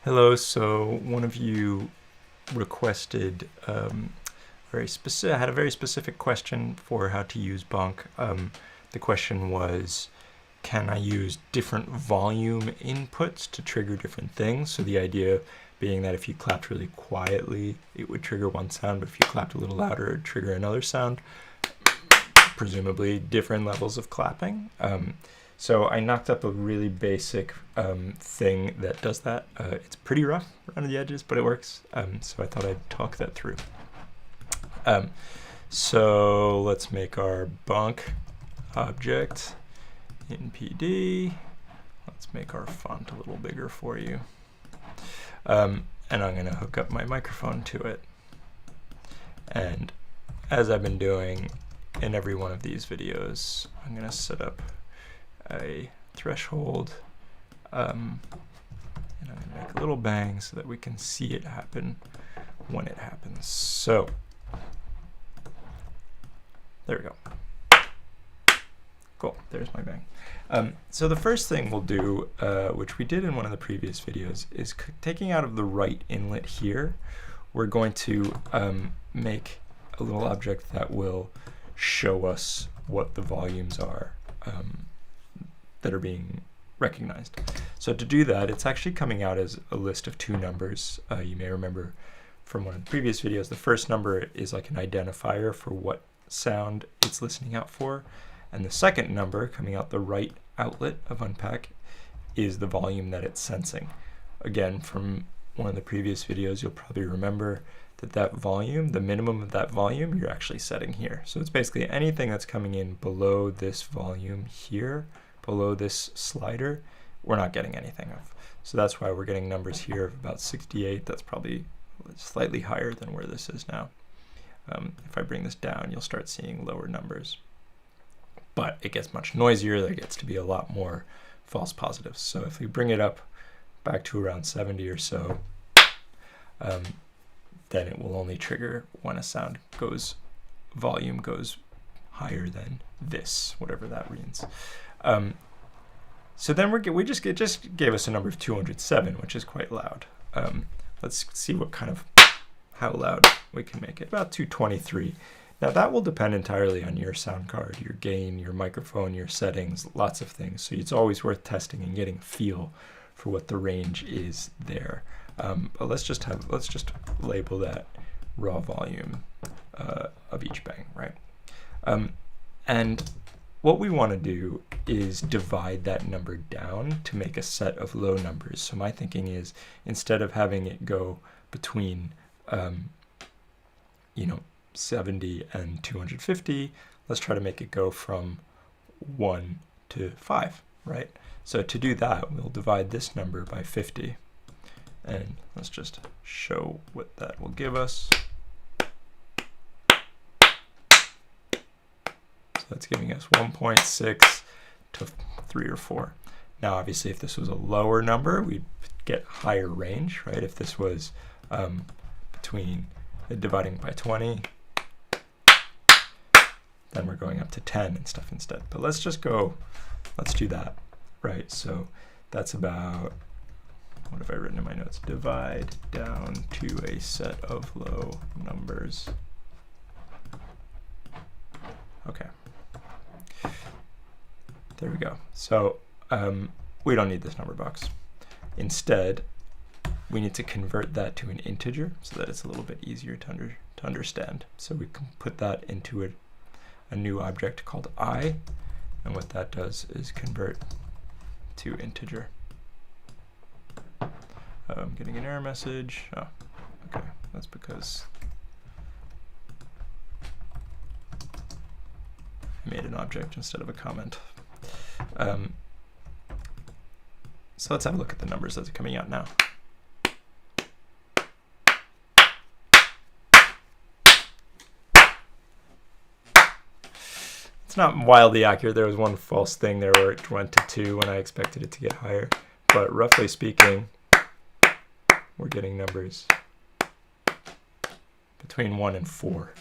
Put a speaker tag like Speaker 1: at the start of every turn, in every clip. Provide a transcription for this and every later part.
Speaker 1: Hello. So one of you requested had a very specific question for how to use bonk. The question was, can I use different volume inputs to trigger different things? So the idea being that if you clapped really quietly, it would trigger one sound, but if you clapped a little louder, it would trigger another sound, presumably different levels of clapping. So I knocked up a really basic thing that does that. It's pretty rough around the edges, but it works. So I thought I'd talk that through. So let's make our bonk object in PD. Let's make our font a little bigger for you. And I'm going to hook up my microphone to it. And as I've been doing in every one of these videos, I'm going to set up a threshold, and I'm going to make a little bang so that we can see it happen when it happens. So there we go. Cool, there's my bang. So the first thing we'll do, which we did in one of the previous videos, is taking out of the right inlet here, we're going to make a little object that will show us what the volumes are that are being recognized. So to do that, it's actually coming out as a list of two numbers. You may remember from one of the previous videos, the first number is like an identifier for what sound it's listening out for. And the second number, coming out the right outlet of unpack, is the volume that it's sensing. Again, from one of the previous videos, you'll probably remember that that volume, the minimum of that volume, you're actually setting here. So it's basically anything that's coming in below this volume here, below this slider, we're not getting anything of. So that's why we're getting numbers here of about 68. That's probably slightly higher than where this is now. If I bring this down, you'll start seeing lower numbers. But it gets much noisier. There gets to be a lot more false positives. So if we bring it up back to around 70 or so, then it will only trigger when a sound volume goes higher than this, whatever that means. So then we just gave us a number of 207, which is quite loud. Let's see how loud we can make it. About 223. Now that will depend entirely on your sound card, your gain, your microphone, your settings, lots of things. So it's always worth testing and getting a feel for what the range is there. But let's just label that raw volume of each bang, right? And what we want to do is divide that number down to make a set of low numbers. So my thinking is, instead of having it go between 70 and 250, let's try to make it go from 1 to 5, right? So to do that, we'll divide this number by 50. And let's just show what that will give us. So that's giving us 1.6 to 3 or 4. Now, obviously, if this was a lower number, we'd get higher range, right? If this was dividing by 20, then we're going up to 10 and stuff instead. But let's do that, right? So that's about, what have I written in my notes? Divide down to a set of low numbers. Okay. There we go. So we don't need this number box. Instead, we need to convert that to an integer so that it's a little bit easier to understand. So we can put that into a new object called I, and what that does is convert to integer. I'm getting an error message. Oh, okay, that's because I made an object instead of a comment. So let's have a look at the numbers that are coming out now. It's not wildly accurate. There was one false thing there where it went to 2 when I expected it to get higher. But roughly speaking, we're getting numbers between 1 and 4.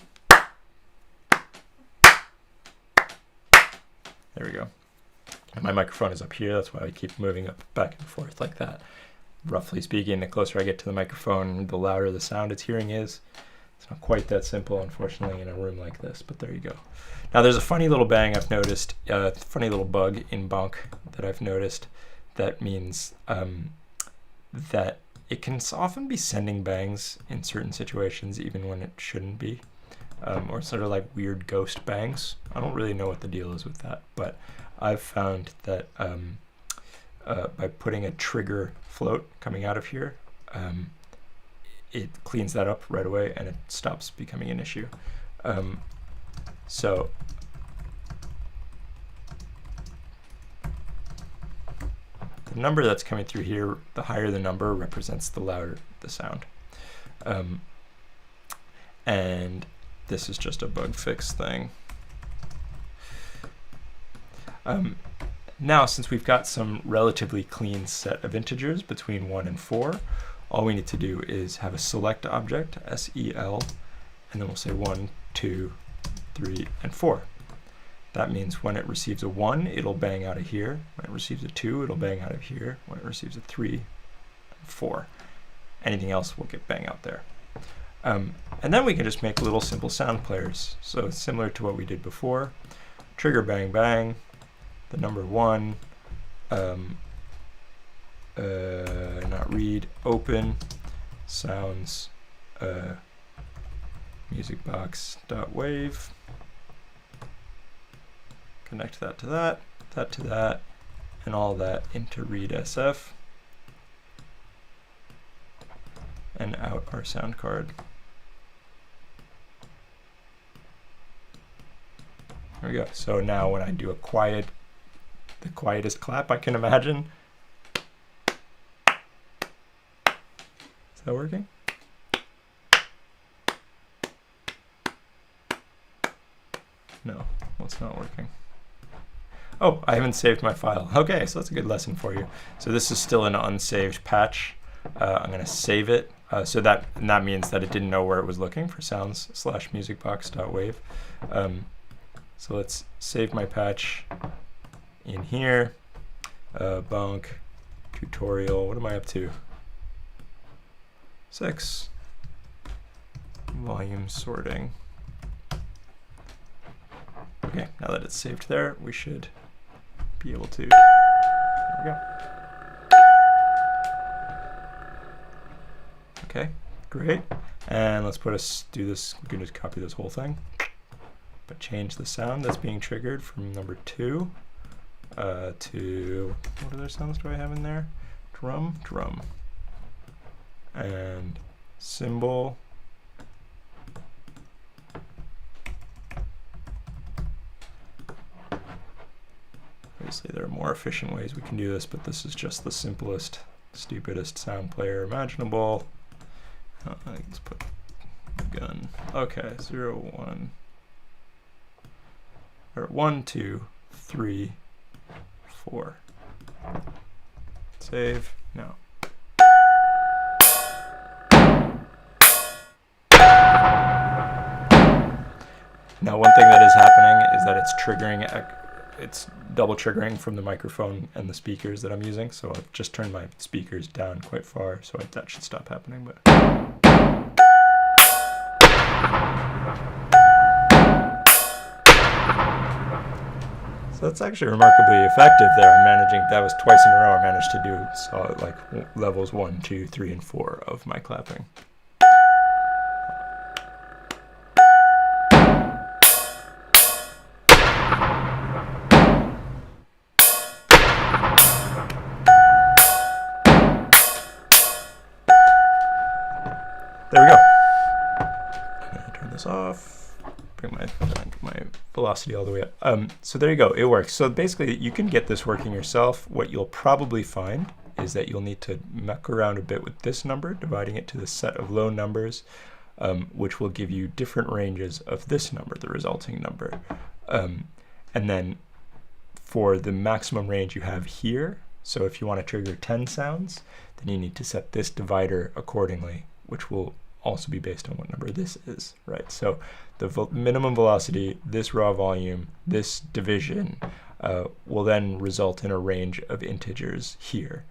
Speaker 1: There we go. And my microphone is up here, that's why I keep moving up back and forth like that. roughly speaking, the closer I get to the microphone, the louder the sound it's hearing is. It's not quite that simple, unfortunately, in a room like this, but there you go. Now there's a funny little bang I've noticed, funny little bug in bonk that I've noticed that means that it can often be sending bangs in certain situations, even when it shouldn't be, or sort of like weird ghost bangs. I don't really know what the deal is with that, but I've found that by putting a trigger float coming out of here, it cleans that up right away and it stops becoming an issue. So the number that's coming through here, the higher the number represents the louder the sound. And this is just a bug fix thing. Now, since we've got some relatively clean set of integers between 1 and 4, all we need to do is have a select object, SEL, and then we'll say 1, 2, 3, and 4. That means when it receives a 1, it'll bang out of here. When it receives a 2, it'll bang out of here. When it receives a 3, and 4. Anything else will get bang out there. And then we can just make little simple sound players. So it's similar to what we did before. Trigger bang bang, the number 1, not read, open, sounds, musicbox.wave, connect that to that, that to that, and all that into read SF, and out our sound card. There we go. So now when I do the quietest clap I can imagine. Is that working? No, it's not working. Oh, I haven't saved my file. Okay, so that's a good lesson for you. So this is still an unsaved patch. I'm going to save it. So that means that it didn't know where it was looking for sounds/musicbox.wave. So let's save my patch in here. Bonk tutorial. What am I up to? 6. Volume sorting. Okay, now that it's saved there, we should be able to. There we go. Okay, great. And let's do this. We can just copy this whole thing, but change the sound that's being triggered from number 2 to, what other sounds do I have in there? Drum, drum, and cymbal. Obviously there are more efficient ways we can do this, but this is just the simplest, stupidest sound player imaginable. Let's put gun. Okay, 0, 1, or 1, 2, 3, 4. Save. Now. Now, one thing that is happening is that it's triggering. It's double triggering from the microphone and the speakers that I'm using. So I've just turned my speakers down quite far, so that should stop happening. But so that's actually remarkably effective there. I'm managing, that was twice in a row I managed to do like levels 1, 2, 3, and 4 of my clapping. There we go. I'm going to turn this off, bring my velocity all the way up. So there you go, it works. So basically you can get this working yourself. What you'll probably find is that you'll need to muck around a bit with this number, dividing it to the set of low numbers, which will give you different ranges of this number, the resulting number. And then for the maximum range you have here, so if you want to trigger 10 sounds, then you need to set this divider accordingly, which will also be based on what number this is, right? So the minimum velocity, this raw volume, this division will then result in a range of integers here.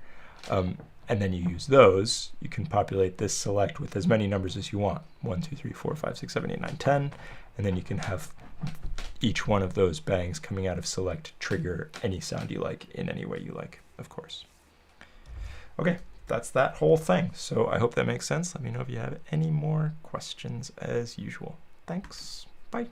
Speaker 1: and then you use those, you can populate this select with as many numbers as you want. 1, 2, 3, 4, 5, 6, 7, 8, 9, 10. And then you can have each one of those bangs coming out of select trigger any sound you like in any way you like, of course. Okay, that's that whole thing. So I hope that makes sense. Let me know if you have any more questions as usual. Thanks. Bye.